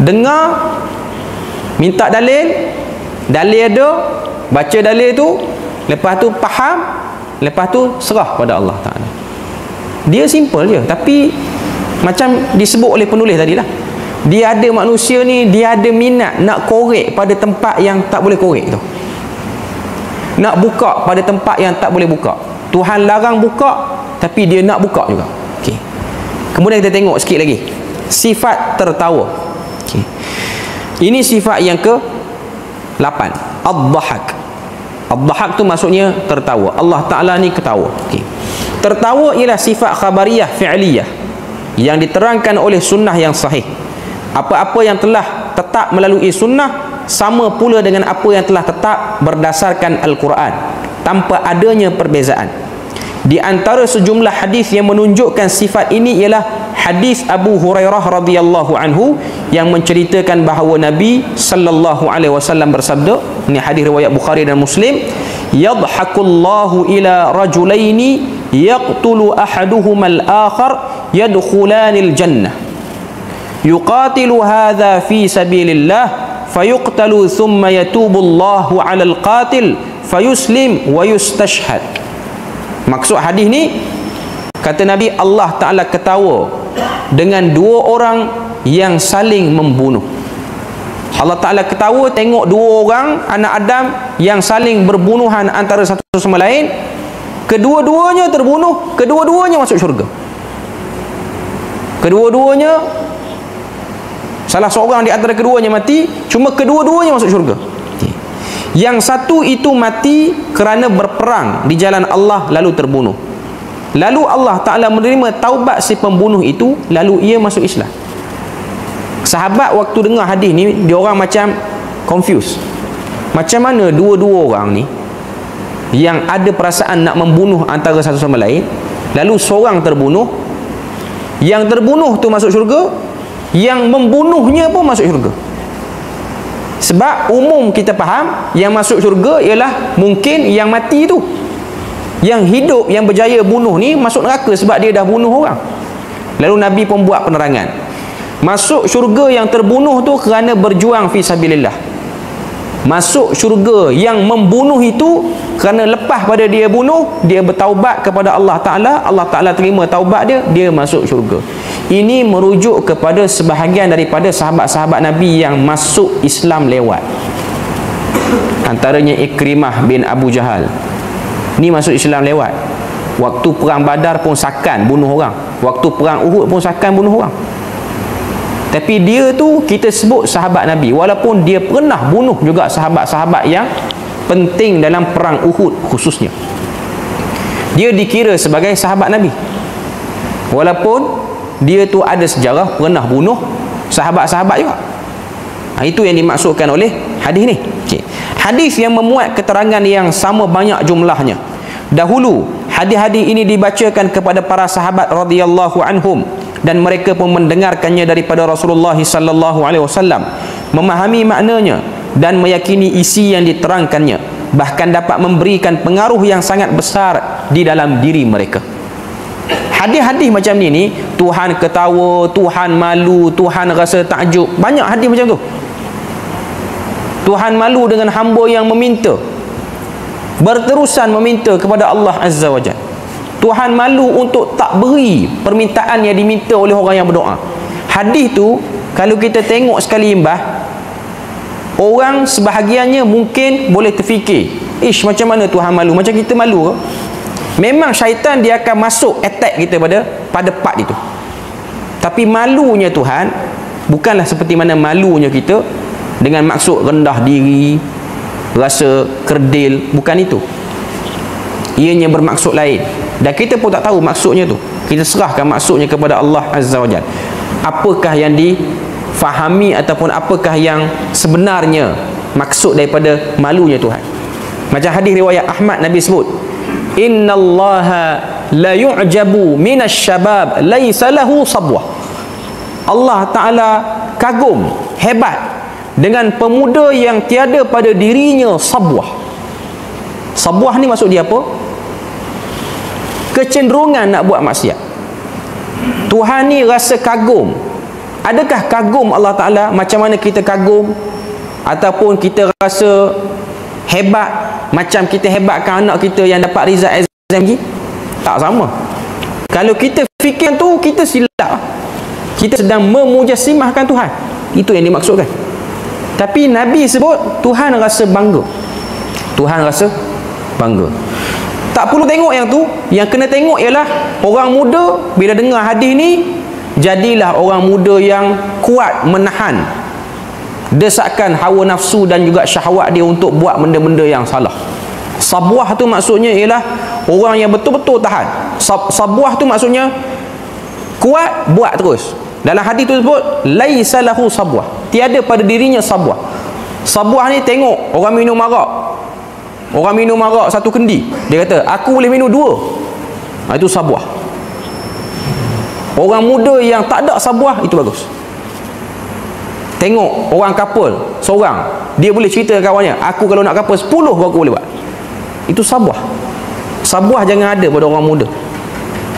Dengar, minta dalil, dalil ada, baca dalil tu, lepas tu faham, lepas tu serah pada Allah Ta'ala. Dia simple je. Tapi macam disebut oleh penulis tadi lah, dia ada manusia ni, dia ada minat nak korek pada tempat yang tak boleh korek tu, nak buka pada tempat yang tak boleh buka. Tuhan larang buka, tapi dia nak buka juga. Okay. Kemudian kita tengok sikit lagi sifat tertawa. Okay. Ini sifat yang ke-8, ad-dhahak. Ad-dhahak tu maksudnya tertawa. Allah Ta'ala ni ketawa. Okay. Tertawa ialah sifat khabariyah fi'liyah yang diterangkan oleh sunnah yang sahih. Apa-apa yang telah tetap melalui sunnah sama pula dengan apa yang telah tetap berdasarkan Al-Quran, tanpa adanya perbezaan. Di antara sejumlah hadis yang menunjukkan sifat ini ialah hadis Abu Hurairah radhiyallahu anhu yang menceritakan bahawa Nabi sallallahu alaihi wasallam bersabda, ini hadis riwayat Bukhari dan Muslim, yadhakullahu ila rajulaini yaqtulu ahaduhuma al-akhar yadkhulanil jannah yuqatilu hadha fi sabilillah fayuqtalu thumma yatubu Allahu 'alal qatil fayuslim wa yustashhad. Maksud hadis ni, kata Nabi, Allah Ta'ala ketawa dengan dua orang yang saling membunuh. Allah Ta'ala ketawa tengok dua orang anak Adam yang saling berbunuhan antara satu sama lain. Kedua-duanya terbunuh, kedua-duanya masuk syurga. Kedua-duanya, salah seorang di antara keduanya mati, cuma kedua-duanya masuk syurga. Yang satu itu mati kerana berperang di jalan Allah lalu terbunuh. Lalu Allah Ta'ala menerima taubat si pembunuh itu, lalu ia masuk Islam. Sahabat waktu dengar hadis ni, dia orang macam confused. Macam mana dua-dua orang ni yang ada perasaan nak membunuh antara satu sama lain, lalu seorang terbunuh, yang terbunuh tu masuk syurga, yang membunuhnya pun masuk syurga. Sebab umum kita faham yang masuk syurga ialah mungkin yang mati tu. Yang hidup, yang berjaya bunuh ni masuk neraka sebab dia dah bunuh orang. Lalu Nabi pun buat penerangan, masuk syurga yang terbunuh tu kerana berjuang fi sabilillah. Masuk syurga yang membunuh itu kerana lepas pada dia bunuh, dia bertaubat kepada Allah Ta'ala, Allah Ta'ala terima taubat dia, dia masuk syurga. Ini merujuk kepada sebahagian daripada sahabat-sahabat Nabi yang masuk Islam lewat. Antaranya Ikrimah bin Abu Jahal, ni masuk Islam lewat. Waktu perang Badar pun sakan bunuh orang, waktu perang Uhud pun sakan bunuh orang. Tapi dia tu kita sebut sahabat Nabi, walaupun dia pernah bunuh juga sahabat-sahabat yang penting dalam perang Uhud khususnya. Dia dikira sebagai sahabat Nabi, walaupun dia tu ada sejarah pernah bunuh sahabat-sahabat juga. Itu yang dimaksudkan oleh hadis ni. Hadis yang memuat keterangan yang sama banyak jumlahnya. Dahulu hadis-hadis ini dibacakan kepada para sahabat radhiyallahu anhum, dan mereka pun mendengarkannya daripada Rasulullah sallallahu alaihi wasallam, memahami maknanya dan meyakini isi yang diterangkannya, bahkan dapat memberikan pengaruh yang sangat besar di dalam diri mereka. Hadis-hadis macam ni, Tuhan ketawa, Tuhan malu, Tuhan rasa takjub, banyak hadis macam tu. Tuhan malu dengan hamba yang meminta, berterusan meminta kepada Allah Azza wa Jalla. Tuhan malu untuk tak beri permintaan yang diminta oleh orang yang berdoa. Hadis tu kalau kita tengok sekali imbah, orang sebahagiannya mungkin boleh terfikir, ish, macam mana Tuhan malu, macam kita malu ke? Memang syaitan dia akan masuk attack kita pada part itu. Tapi malunya Tuhan bukanlah seperti mana malunya kita dengan maksud rendah diri, rasa kerdil, bukan itu. Ianya bermaksud lain, dan kita pun tak tahu maksudnya tu. Kita serahkan maksudnya kepada Allah Azza wa Jalla. Apakah yang difahami ataupun apakah yang sebenarnya maksud daripada malunya Tuhan. Macam hadis riwayat Ahmad, Nabi sebut, innallaha la yu'jabu minasyabab laisa lahu sabwah. Allah Ta'ala kagum, hebat dengan pemuda yang tiada pada dirinya sabwah. Sabwah ni maksud dia apa? Kecenderungan nak buat maksiat. Tuhan ni rasa kagum. Adakah kagum Allah Ta'ala macam mana kita kagum ataupun kita rasa hebat macam kita hebatkan anak kita yang dapat result SMG? Tak sama. Kalau kita fikir tu, kita silap. Kita sedang memujassimahkan Tuhan. Itu yang dimaksudkan. Tapi Nabi sebut Tuhan rasa bangga. Tuhan rasa bangga. Tak perlu tengok yang tu. Yang kena tengok ialah orang muda bila dengar hadis ni, jadilah orang muda yang kuat menahan desakan hawa nafsu dan juga syahwat dia untuk buat benda-benda yang salah. Sabwah tu maksudnya ialah orang yang betul-betul tahan. Sabwah tu maksudnya kuat, buat terus. Dalam hadis tu sebut laisa lahu sabwah, tiada pada dirinya sabwah. Sabwah ni tengok orang minum arak, orang minum arak satu kendi, dia kata aku boleh minum dua. Itu sabwah. Orang muda yang tak ada sabuah itu bagus. Tengok orang couple seorang, dia boleh cerita kawannya, aku kalau nak couple 10 baru aku boleh buat. Itu sabuah. Sabuah jangan ada pada orang muda.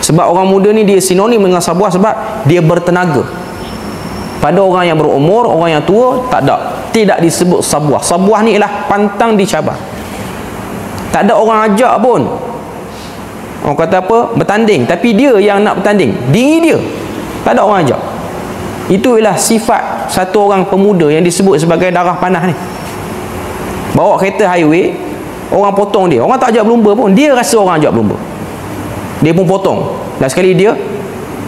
Sebab orang muda ni dia sinonim dengan sabuah sebab dia bertenaga. Pada orang yang berumur, orang yang tua, tak ada. Tidak disebut sabuah. Sabuah ni ialah pantang dicabar. Tak ada orang ajak pun. Orang kata apa? Bertanding. Tapi dia yang nak bertanding. Diri dia. Tak ada orang ajak. Itu ialah sifat satu orang pemuda yang disebut sebagai darah panah ni. Bawa kereta highway, orang potong dia. Orang tak ajak berlumba pun, dia rasa orang ajak berlumba. Dia pun potong. Dan sekali dia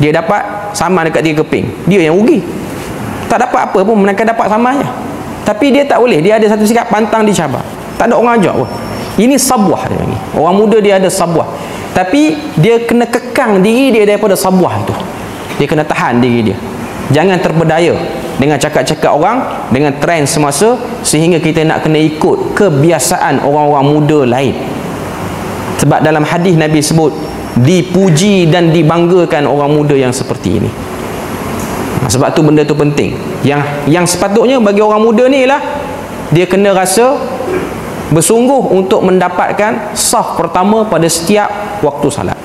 dapat saman dekat 3 keping. Dia yang rugi. Tak dapat apa pun, mereka dapat samannya. Tapi dia tak boleh. Dia ada satu sikap pantang dicabar. Tak ada orang ajak pun. Ini sabuah dia ni. Orang muda dia ada sabuah. Tapi dia kena kekang diri dia daripada sabuah itu. Dia kena tahan diri dia. Jangan terpedaya dengan cakap-cakap orang, dengan trend semasa, sehingga kita nak kena ikut kebiasaan orang-orang muda lain. Sebab dalam hadis Nabi sebut, dipuji dan dibanggakan orang muda yang seperti ini. Sebab tu benda tu penting. Yang sepatutnya bagi orang muda ni ialah dia kena rasa bersungguh untuk mendapatkan saf pertama pada setiap waktu salat.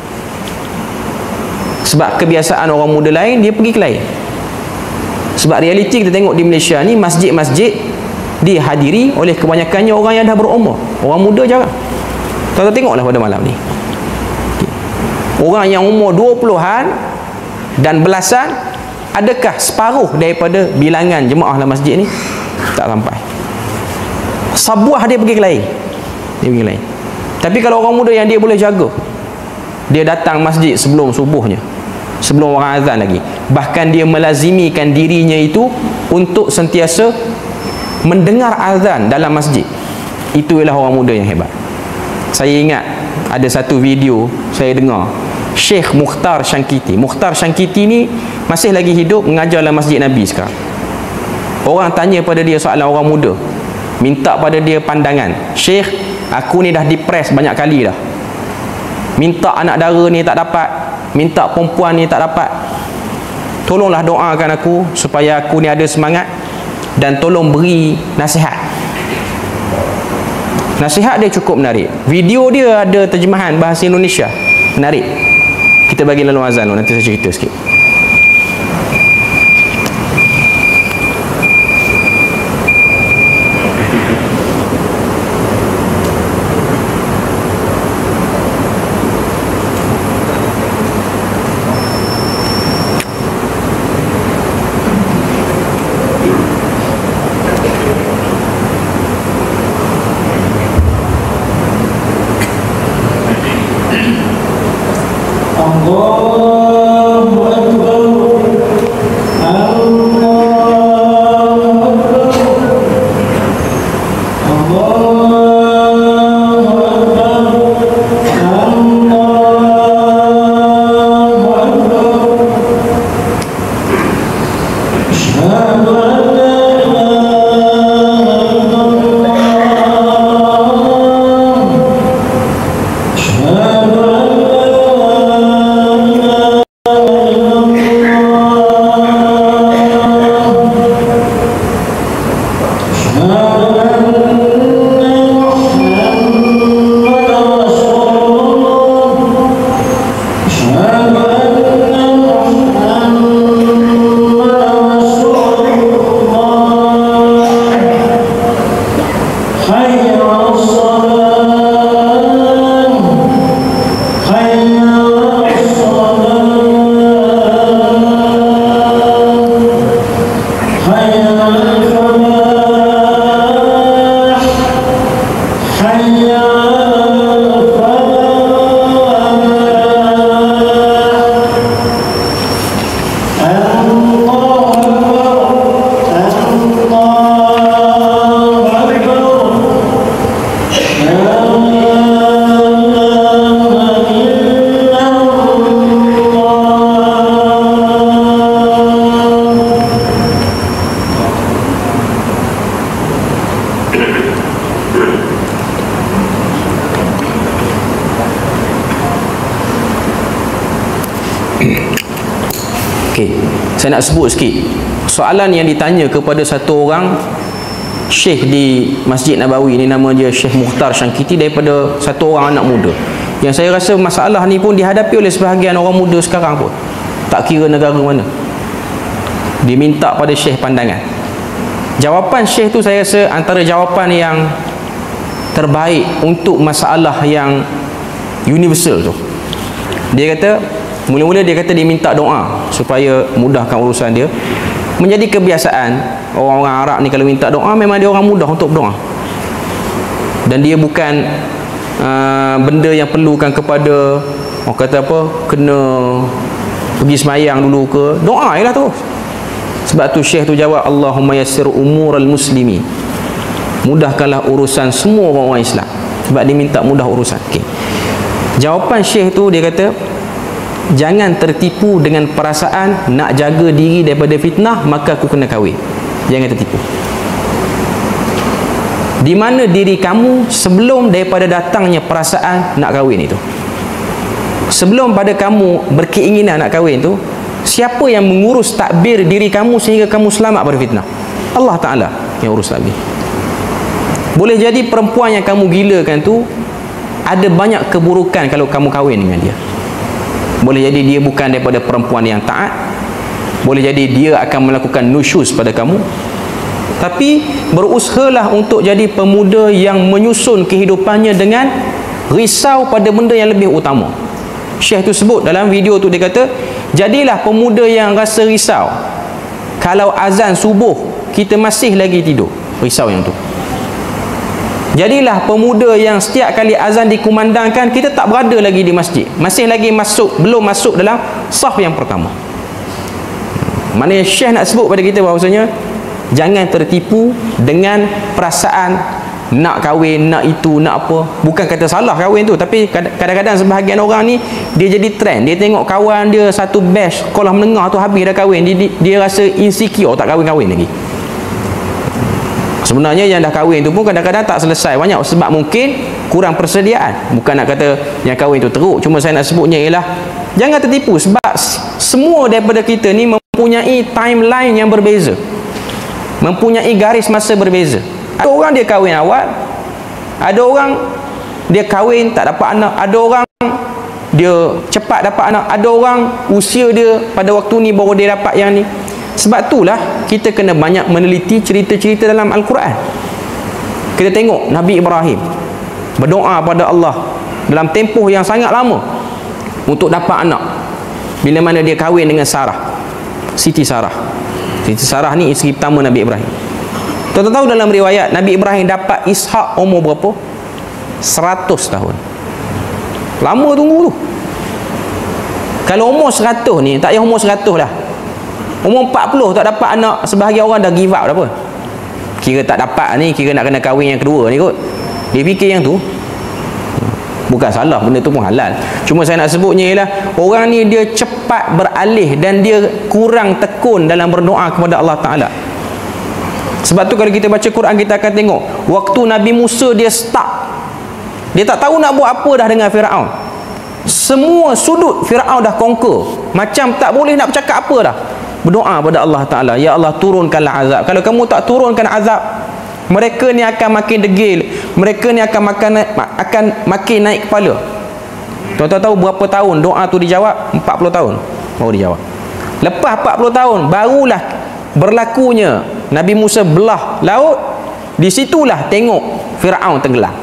Sebab kebiasaan orang muda lain, dia pergi ke lain. Sebab realiti kita tengok di Malaysia ni, masjid-masjid dihadiri oleh kebanyakannya orang yang dah berumur. Orang muda jarang. Kita tengoklah pada malam ni, orang yang umur 20-an dan belasan, adakah separuh daripada bilangan jemaah dalam masjid ni? Tak sampai. Sabuah dia pergi ke lain. Dia pergi ke lain. Tapi kalau orang muda yang dia boleh jaga, dia datang masjid sebelum subuhnya, sebelum orang azan lagi. Bahkan dia melazimikan dirinya itu untuk sentiasa mendengar azan dalam masjid. Itu ialah orang muda yang hebat. Saya ingat ada satu video saya dengar, Syekh Mukhtar Shankiti. Mukhtar Shankiti ni masih lagi hidup, mengajar dalam Masjid Nabi sekarang. Orang tanya pada dia soalan, orang muda minta pada dia pandangan. Syekh, aku ni dah depres banyak kali dah. Minta anak dara ni tak dapat, minta perempuan ni tak dapat. Tolonglah doakan aku supaya aku ni ada semangat, dan tolong beri nasihat. Nasihat dia cukup menarik. Video dia ada terjemahan bahasa Indonesia. Menarik. Kita bagi lalu azan dulu, nanti saya cerita sikit. Okey, saya nak sebut sikit soalan yang ditanya kepada satu orang Syekh di Masjid Nabawi ni, nama dia Syekh Mukhtar Syangkiti, daripada satu orang anak muda. Yang saya rasa masalah ni pun dihadapi oleh sebahagian orang muda sekarang pun, tak kira negara mana. Diminta pada Syekh pandangan. Jawapan Syekh tu saya rasa antara jawapan yang terbaik untuk masalah yang universal tu. Dia kata, mula-mula dia kata dia minta doa supaya mudahkan urusan dia. Menjadi kebiasaan orang-orang Arab ni, kalau minta doa memang dia orang mudah untuk berdoa. Dan dia bukan benda yang perlukan kepada orang kata apa, kena pergi semayang dulu ke, doa je lah terus. Sebab tu Syekh tu jawab, Allahumma yassir umural muslimin, mudahkanlah urusan semua orang-orang Islam. Sebab dia minta mudah urusan. Okay. Jawapan Syekh tu dia kata, jangan tertipu dengan perasaan nak jaga diri daripada fitnah maka aku kena kahwin. Jangan tertipu. Di mana diri kamu sebelum daripada datangnya perasaan nak kahwin itu? Sebelum pada kamu berkeinginan nak kahwin tu, siapa yang mengurus takbir diri kamu sehingga kamu selamat pada fitnah? Allah Ta'ala yang urus takbir. Boleh jadi perempuan yang kamu gilakan tu ada banyak keburukan kalau kamu kahwin dengan dia. Boleh jadi dia bukan daripada perempuan yang taat. Boleh jadi dia akan melakukan nusyuz pada kamu. Tapi berusahalah untuk jadi pemuda yang menyusun kehidupannya dengan risau pada benda yang lebih utama. Syekh tu sebut dalam video tu, dia kata, jadilah pemuda yang rasa risau kalau azan subuh kita masih lagi tidur. Risau yang tu. Jadilah pemuda yang setiap kali azan dikumandangkan kita tak berada lagi di masjid, masih lagi belum masuk dalam saf yang pertama. Mana Syekh nak sebut pada kita bahawasanya jangan tertipu dengan perasaan nak kahwin, nak itu, nak apa. Bukan kata salah kahwin tu, tapi kadang-kadang sebahagian orang ni dia jadi trend. Dia tengok kawan dia satu batch sekolah menengah tu habis dah kahwin, dia rasa insecure tak kahwin-kahwin lagi. Sebenarnya yang dah kahwin tu pun kadang-kadang tak selesai banyak sebab mungkin kurang persediaan. Bukan nak kata yang kahwin tu teruk, cuma saya nak sebutnya ialah jangan tertipu sebab semua daripada kita ni mempunyai timeline yang berbeza, mempunyai garis masa berbeza. Ada orang dia kahwin awal, ada orang dia kahwin tak dapat anak, ada orang dia cepat dapat anak, ada orang usia dia pada waktu ni baru dia dapat yang ni. Sebab itulah kita kena banyak meneliti cerita-cerita dalam Al-Quran. Kita tengok Nabi Ibrahim berdoa pada Allah dalam tempoh yang sangat lama untuk dapat anak. Bila mana dia kahwin dengan Sarah, Siti Sarah. Siti Sarah ni isteri pertama Nabi Ibrahim. Tuan-tuan tahu dalam riwayat Nabi Ibrahim dapat Ishak umur berapa? 100 tahun. Lama tunggu tu. Kalau umur 100 ni, tak payah umur 100 dah, umur 40 tak dapat anak, sebahagian orang dah give up dah apa. Kira tak dapat ni, kira nak kena kahwin yang kedua ni kot. Dia fikir yang tu. Bukan salah, benda tu pun halal. Cuma saya nak sebutnya ialah orang ni dia cepat beralih dan dia kurang tekun dalam berdoa kepada Allah Ta'ala. Sebab tu kalau kita baca Quran kita akan tengok waktu Nabi Musa dia stuck, dia tak tahu nak buat apa dah dengan Firaun. Semua sudut Firaun dah conquer, macam tak boleh nak bercakap apa dah. Berdoa pada Allah Ta'ala, ya Allah turunkanlah azab. Kalau kamu tak turunkan azab, mereka ni akan makin degil, mereka ni akan makin naik kepala. Tuan-tuan tahu berapa tahun doa tu dijawab? 40 tahun baru dijawab. Lepas 40 tahun barulah berlakunya Nabi Musa belah laut. Disitulah tengok Firaun tenggelam.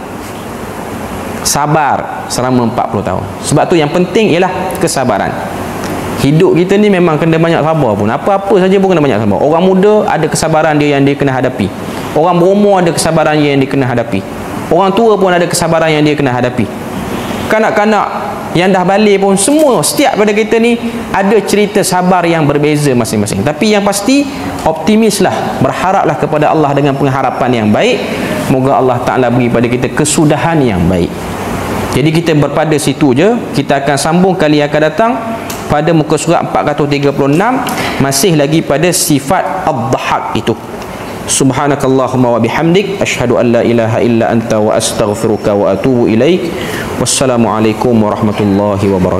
Sabar selama 40 tahun. Sebab tu yang penting ialah kesabaran. Hidup kita ni memang kena banyak sabar pun. Apa-apa saja pun kena banyak sabar. Orang muda ada kesabaran dia yang dia kena hadapi. Orang berumur ada kesabaran dia yang dia kena hadapi. Orang tua pun ada kesabaran yang dia kena hadapi. Kanak-kanak yang dah balik pun semua, setiap pada kita ni ada cerita sabar yang berbeza masing-masing. Tapi yang pasti optimislah, berharaplah kepada Allah dengan pengharapan yang baik. Moga Allah Ta'ala beri pada kita kesudahan yang baik. Jadi kita berpada situ je. Kita akan sambung kali yang akan datang pada muka surat 436, masih lagi pada sifat ad-dhahak itu. Subhanakallahumma wa bihamdik, asyhadu an la ilaha illa anta wa astaghfiruka wa atubu ilaik. Wassalamualaikum warahmatullahi wabarakatuh.